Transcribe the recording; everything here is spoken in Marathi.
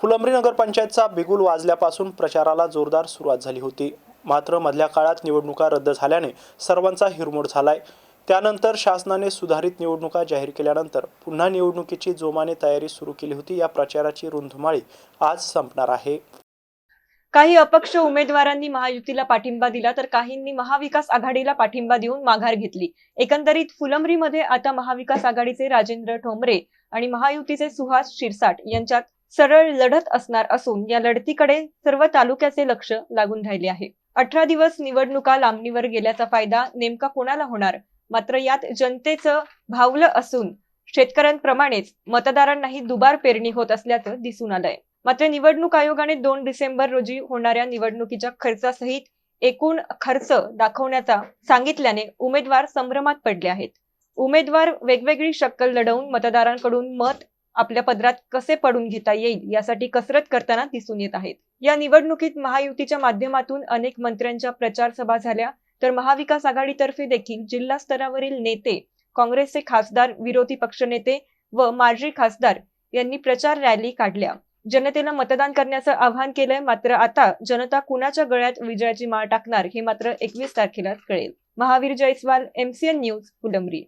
फुलंब्री नगरपंचायतचा बिगुल वाजल्यापासून प्रचाराला जोरदार सुरुवात झाली होती. मात्र मधल्या काळात निवडणुका रद्द झाल्याने सर्वांचा हिरमोड झालाय. त्यानंतर शासनाने सुधारित निवडणुका जाहीर केल्यानंतर पुन्हा निवडणुकीची जोमाने तयारी सुरू केली होती. या प्रचाराची रणधुमाळी आज संपणार आहे. काही अपक्ष उमेदवारांनी महायुतीला पाठिंबा दिला तर काहींनी महाविकास आघाडीला पाठिंबा देऊन माघार घेतली. एकंदरीत फुलंब्रीमध्ये आता महाविकास आघाडीचे राजेंद्र ठोंबरे आणि महायुतीचे सुहास शिरसाट यांच्यात सरळ लढत असणार असून या लढतीकडे सर्व तालुक्याचे लक्ष लागून राहिले आहे. 18 दिवस निवडणुका लांबणीवर गेल्याचा फायदा नेमका कोणाला होणार? मात्र यात जनतेचं भावलं असून शेतकऱ्यांप्रमाणेच मतदारांनाही दुबार पेरणी होत असल्याचं दिसून आलंय. मात्र निवडणूक आयोगाने 2 डिसेंबर रोजी होणाऱ्या निवडणुकीच्या खर्चासहित एकूण खर्च दाखवण्याचा सांगितल्याने उमेदवार संभ्रमात पडले आहेत. उमेदवार वेगवेगळी शक्कल लढवून मतदारांकडून मत आपल्या पदरात कसे पडून घेता येईल यासाठी कसरत करताना दिसून येत आहेत. या निवडणुकीत महायुतीच्या माध्यमातून अनेक मंत्र्यांच्या प्रचार सभा झाल्या तर महाविकास आघाडीतर्फे देखील जिल्हा स्तरावरील नेते, काँग्रेसचे खासदार, विरोधी पक्षनेते व माजी खासदार यांनी प्रचार रॅली काढल्या. जनतेला मतदान करण्याचं आवाहन केलंय. मात्र आता जनता कुणाच्या गळ्यात विजयाची माळ टाकणार हे मात्र 21 तारखेलाच कळेल. Mahavir Jaiswal, MCN news, Phulambri.